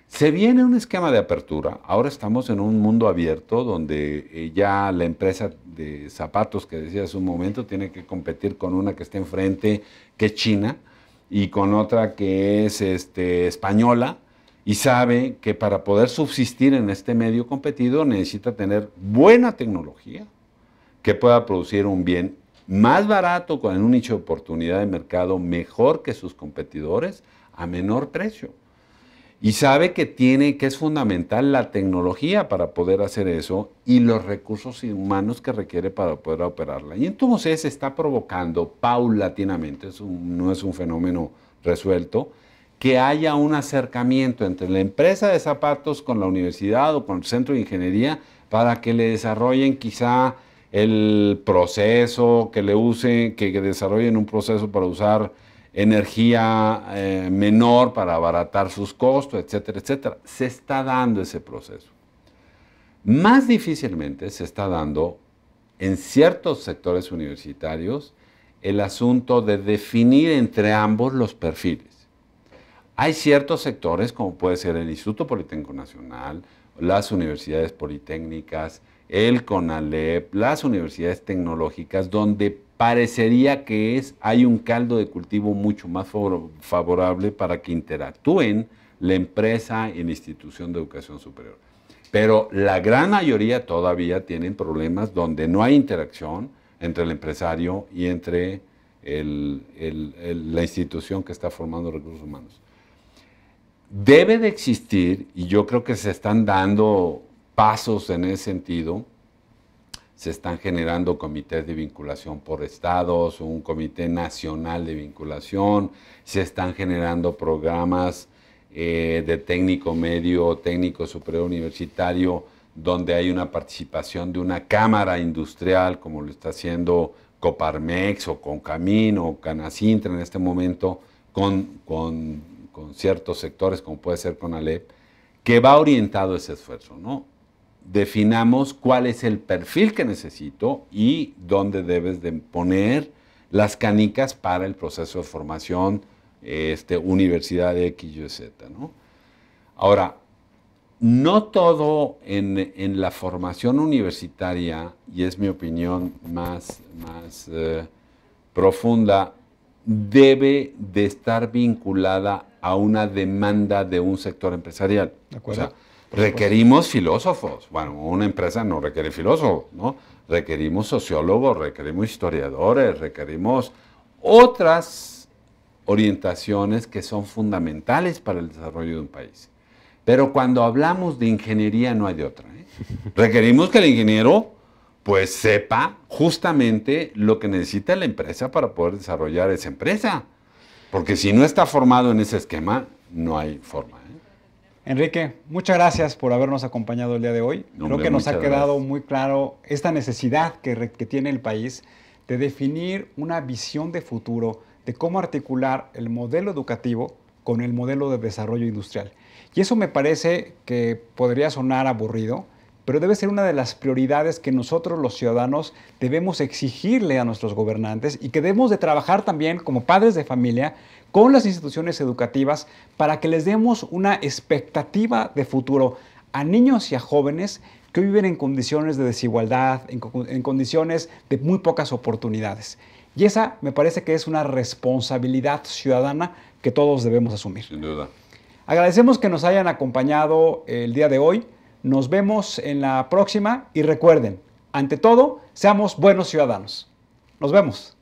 Se viene un esquema de apertura. Ahora estamos en un mundo abierto donde ya la empresa de zapatos que decía hace un momento tiene que competir con una que está enfrente, que es China, y con otra que es española, y sabe que para poder subsistir en este medio competido necesita tener buena tecnología que pueda producir un bien más barato con un nicho de oportunidad de mercado mejor que sus competidores a menor precio. Y sabe que es fundamental la tecnología para poder hacer eso y los recursos humanos que requiere para poder operarla. Y entonces se está provocando paulatinamente, no es un fenómeno resuelto, que haya un acercamiento entre la empresa de zapatos con la universidad o con el centro de ingeniería para que le desarrollen quizá el proceso, que desarrollen un proceso para usar energía menor para abaratar sus costos, etcétera, etcétera. Se está dando ese proceso. Más difícilmente se está dando en ciertos sectores universitarios el asunto de definir entre ambos los perfiles. Hay ciertos sectores, como puede ser el Instituto Politécnico Nacional, las universidades politécnicas, el CONALEP, las universidades tecnológicas, donde parecería que hay un caldo de cultivo mucho más favorable para que interactúen la empresa y la institución de educación superior. Pero la gran mayoría todavía tienen problemas donde no hay interacción entre el empresario y entre la institución que está formando recursos humanos. Debe de existir, y yo creo que se están dando pasos en ese sentido. Se están generando comités de vinculación por estados, un comité nacional de vinculación, se están generando programas de técnico medio, técnico superior universitario, donde hay una participación de una cámara industrial, como lo está haciendo Coparmex o Concamín o Canacintra en este momento, con ciertos sectores, como puede ser CONALEP, que va orientado a ese esfuerzo, ¿no? Definamos cuál es el perfil que necesito y dónde debes de poner las canicas para el proceso de formación universidad de X, Y, Z, ¿no? Ahora, no todo en la formación universitaria, y es mi opinión más profunda, debe de estar vinculada a una demanda de un sector empresarial. ¿De acuerdo? O sea, requerimos filósofos. Bueno, una empresa no requiere filósofos, ¿no? Requerimos sociólogos, requerimos historiadores, requerimos otras orientaciones que son fundamentales para el desarrollo de un país. Pero cuando hablamos de ingeniería no hay de otra, ¿eh? Requerimos que el ingeniero pues sepa justamente lo que necesita la empresa para poder desarrollar esa empresa. Porque si no está formado en ese esquema, no hay forma. Enrique, muchas gracias por habernos acompañado el día de hoy. Creo que nos ha quedado muy claro esta necesidad que tiene el país de definir una visión de futuro de cómo articular el modelo educativo con el modelo de desarrollo industrial. Y eso me parece que podría sonar aburrido, pero debe ser una de las prioridades que nosotros los ciudadanos debemos exigirle a nuestros gobernantes y que debemos de trabajar también como padres de familia con las instituciones educativas para que les demos una expectativa de futuro a niños y a jóvenes que viven en condiciones de desigualdad, en condiciones de muy pocas oportunidades. Y esa me parece que es una responsabilidad ciudadana que todos debemos asumir. Sin duda. Agradecemos que nos hayan acompañado el día de hoy. Nos vemos en la próxima y recuerden, ante todo, seamos buenos ciudadanos. Nos vemos.